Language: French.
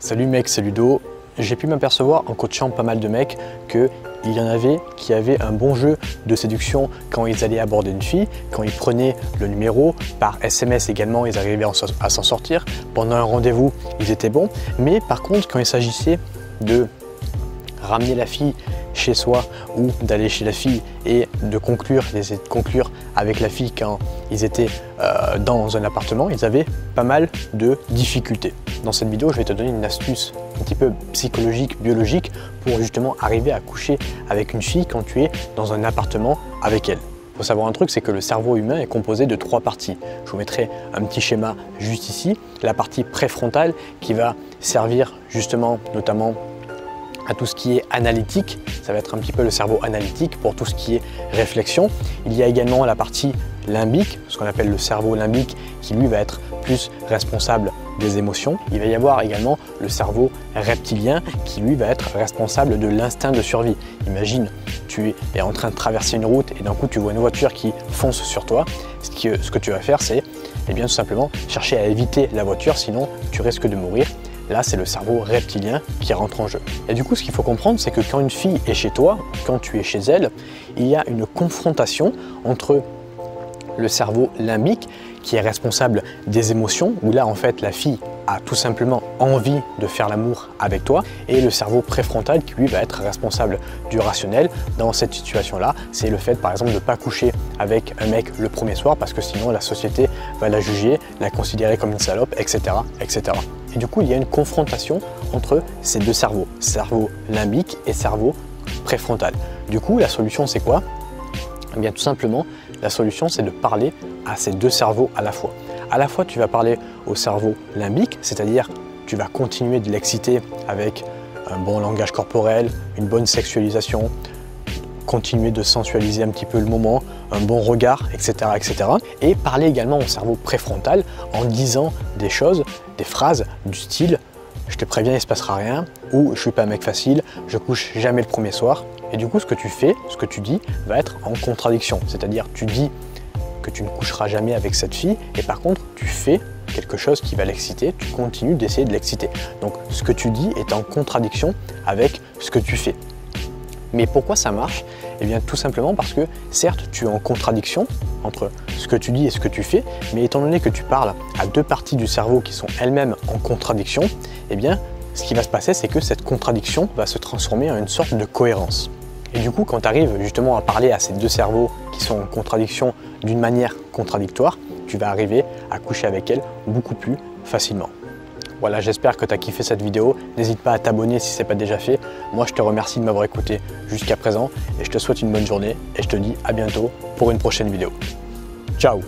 Salut mec, c'est Ludo. J'ai pu m'apercevoir en coachant pas mal de mecs qu'il y en avait qui avaient un bon jeu de séduction quand ils allaient aborder une fille, quand ils prenaient le numéro, par SMS également, ils arrivaient à s'en sortir. Pendant un rendez-vous, ils étaient bons. Mais par contre, quand il s'agissait de ramener la fille chez soi ou d'aller chez la fille et de conclure, d'essayer de conclure avec la fille quand ils étaient dans un appartement, ils avaient pas mal de difficultés. Dans cette vidéo, je vais te donner une astuce un petit peu psychologique, biologique pour justement arriver à coucher avec une fille quand tu es dans un appartement avec elle. Il faut savoir un truc, c'est que le cerveau humain est composé de 3 parties. Je vous mettrai un petit schéma juste ici. La partie préfrontale qui va servir justement notamment à tout ce qui est analytique, ça va être un petit peu le cerveau analytique pour tout ce qui est réflexion. Il y a également la partie limbique, ce qu'on appelle le cerveau limbique, qui lui va être plus responsable des émotions. Il va y avoir également le cerveau reptilien qui lui va être responsable de l'instinct de survie. Imagine, tu es en train de traverser une route et d'un coup tu vois une voiture qui fonce sur toi. Ce que tu vas faire, c'est tout simplement chercher à éviter la voiture, sinon tu risques de mourir. Là, c'est le cerveau reptilien qui rentre en jeu. Et du coup, ce qu'il faut comprendre, c'est que quand une fille est chez toi, quand tu es chez elle, il y a une confrontation entre le cerveau limbique qui est responsable des émotions, où là, en fait, la fille a tout simplement envie de faire l'amour avec toi, et le cerveau préfrontal qui lui va être responsable du rationnel. Dans cette situation-là, c'est le fait, par exemple, de ne pas coucher avec un mec le premier soir parce que sinon la société va la juger, la considérer comme une salope, etc., etc. Et du coup, il y a une confrontation entre ces deux cerveaux, cerveau limbique et cerveau préfrontal. Du coup, la solution, c'est quoi? Eh bien, tout simplement, la solution, c'est de parler à ces deux cerveaux à la fois. À la fois, tu vas parler au cerveau limbique, c'est-à-dire tu vas continuer de l'exciter avec un bon langage corporel, une bonne sexualisation, continuer de sensualiser un petit peu le moment, un bon regard, etc., etc. Et parler également au cerveau préfrontal en disant des choses, des phrases du style « je te préviens, il ne se passera rien » ou « je suis pas un mec facile, je couche jamais le premier soir ». Et du coup, ce que tu fais, ce que tu dis va être en contradiction. C'est-à-dire, tu dis que tu ne coucheras jamais avec cette fille et par contre, tu fais quelque chose qui va l'exciter, tu continues d'essayer de l'exciter. Donc, ce que tu dis est en contradiction avec ce que tu fais. Mais pourquoi ça marche? Eh bien, tout simplement parce que, certes, tu es en contradiction entre ce que tu dis et ce que tu fais, mais étant donné que tu parles à deux parties du cerveau qui sont elles-mêmes en contradiction, eh bien, ce qui va se passer, c'est que cette contradiction va se transformer en une sorte de cohérence. Et du coup, quand tu arrives justement à parler à ces deux cerveaux qui sont en contradiction d'une manière contradictoire, tu vas arriver à coucher avec elles beaucoup plus facilement. Voilà, j'espère que tu as kiffé cette vidéo. N'hésite pas à t'abonner si ce n'est pas déjà fait. Moi, je te remercie de m'avoir écouté jusqu'à présent et je te souhaite une bonne journée et je te dis à bientôt pour une prochaine vidéo. Ciao!